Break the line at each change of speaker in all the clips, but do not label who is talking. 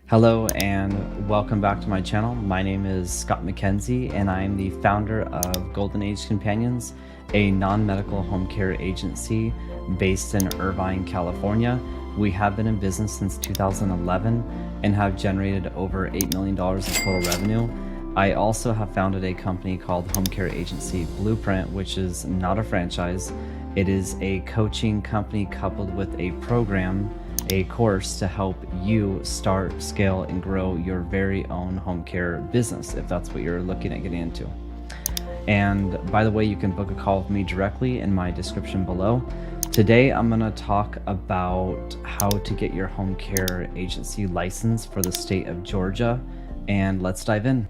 Hello and welcome back to my channel. My name is Scott McKenzie and I am the founder of Golden Age Companions, a non-medical home care agency based in Irvine, California. We have been in business since 2011 and have generated over $8 million in total revenue. I also have founded a company called Home Care Agency Blueprint, which is not a franchise. It is a coaching company coupled with a program, a course to help you start, scale, and grow your very own home care business if that's what you're looking at getting into. And by the way, you can book a call with me directly in my description below. Today, I'm going to talk about how to get your home care agency license for the state of Georgia, and let's dive in.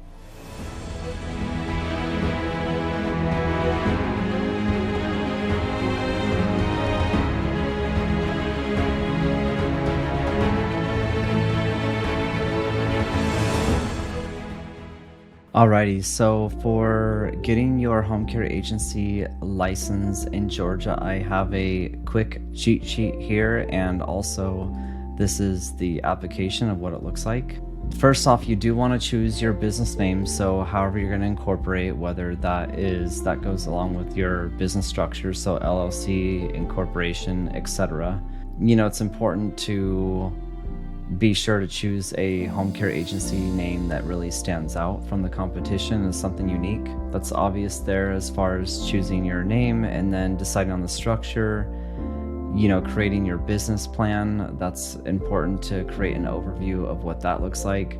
Alrighty, so for getting your home care agency license in Georgia, I have a quick cheat sheet here, and also this is the application of what it looks like. First off, you do want to choose your business name, so however you're going to incorporate, whether that goes along with your business structure, so LLC, incorporation, etc. You know, it's important to be sure to choose a home care agency name that really stands out from the competition as something unique. That's obvious there as far as choosing your name and then deciding on the structure, you know, creating your business plan. That's important to create an overview of what that looks like.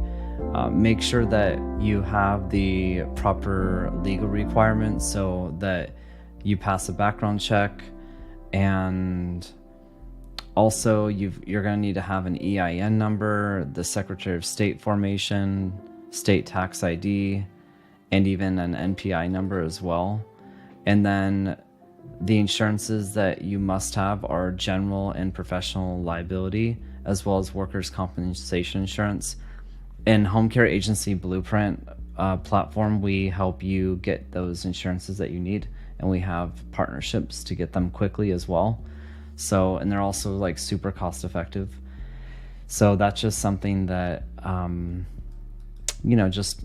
Make sure that you have the proper legal requirements so that you pass a background check, and also, you're going to need to have an EIN number, the Secretary of State formation, state tax ID, and even an NPI number as well. And then the insurances that you must have are general and professional liability, as well as workers' compensation insurance. In Home Care Agency Blueprint platform, we help you get those insurances that you need, and we have partnerships to get them quickly as well. So, and they're also like super cost effective. So that's just something that, you know, just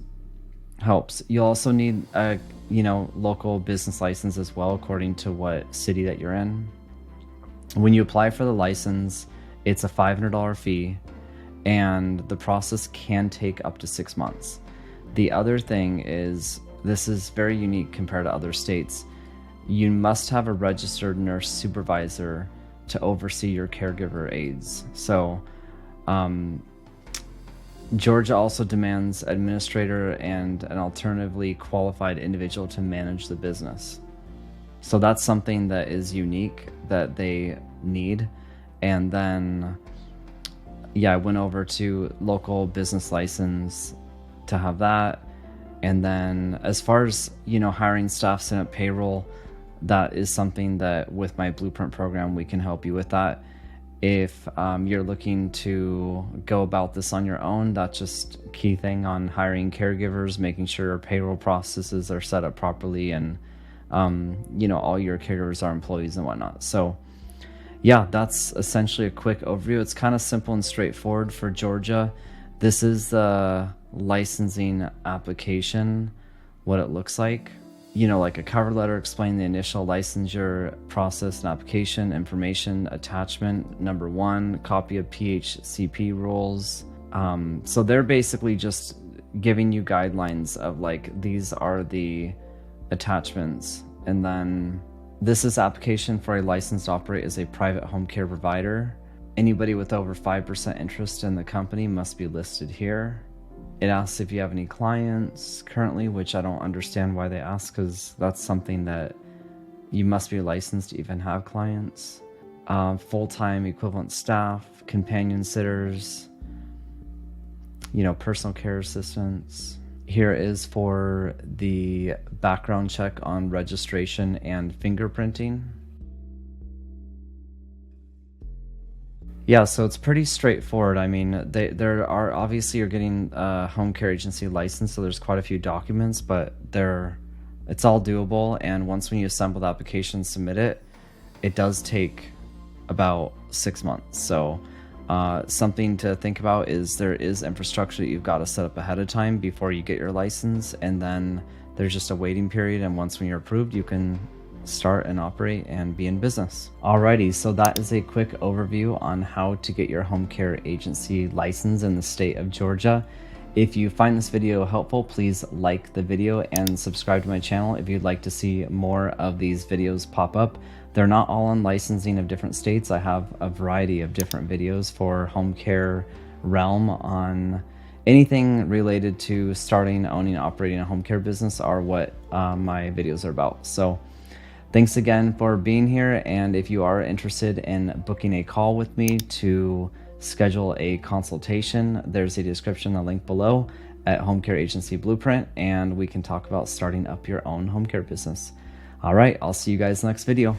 helps. You'll also need a, you know, local business license as well, according to what city that you're in. When you apply for the license, it's a $500 fee, and the process can take up to 6 months. The other thing is, this is very unique compared to other states. You must have a registered nurse supervisor to oversee your caregiver aides. So Georgia also demands administrator and an alternatively qualified individual to manage the business. So that's something that is unique that they need. And then, yeah, I went over to local business license to have that. And then as far as, you know, hiring staff, setting up payroll, that is something that with my Blueprint program, we can help you with that. If you're looking to go about this on your own, that's just a key thing on hiring caregivers, making sure payroll processes are set up properly, and you know, all your caregivers are employees and whatnot. So yeah, that's essentially a quick overview. It's kind of simple and straightforward for Georgia. This is the licensing application, what it looks like. You know, like a cover letter explaining the initial licensure process and application information. Attachment number 1, copy of PHCP rules. So they're basically just giving you guidelines of like, these are the attachments. And then this is application for a license to operate as a private home care provider. Anybody with over 5% interest in the company must be listed here. It asks if you have any clients currently, which I don't understand why they ask, because that's something that you must be licensed to even have clients. Full-time equivalent staff, companion sitters, you know, personal care assistants. Here is for the background check on registration and fingerprinting. Yeah, so it's pretty straightforward. I mean, there are obviously, you're getting a home care agency license, so there's quite a few documents, but it's all doable. And once when you assemble the application, submit it, it does take about 6 months. So Something to think about is there is infrastructure that you've got to set up ahead of time before you get your license, and then there's just a waiting period, and once when you're approved, you can start and operate and be in business. Alrighty, so that is a quick overview on how to get your home care agency license in the state of Georgia. If you find this video helpful, please like the video and subscribe to my channel if you'd like to see more of these videos pop up. They're not all on licensing of different states. I have a variety of different videos for home care realm on anything related to starting, owning, operating a home care business are what my videos are about. So thanks again for being here. And if you are interested in booking a call with me to schedule a consultation, there's a description, a link below at Home Care Agency Blueprint, and we can talk about starting up your own home care business. All right, I'll see you guys next video.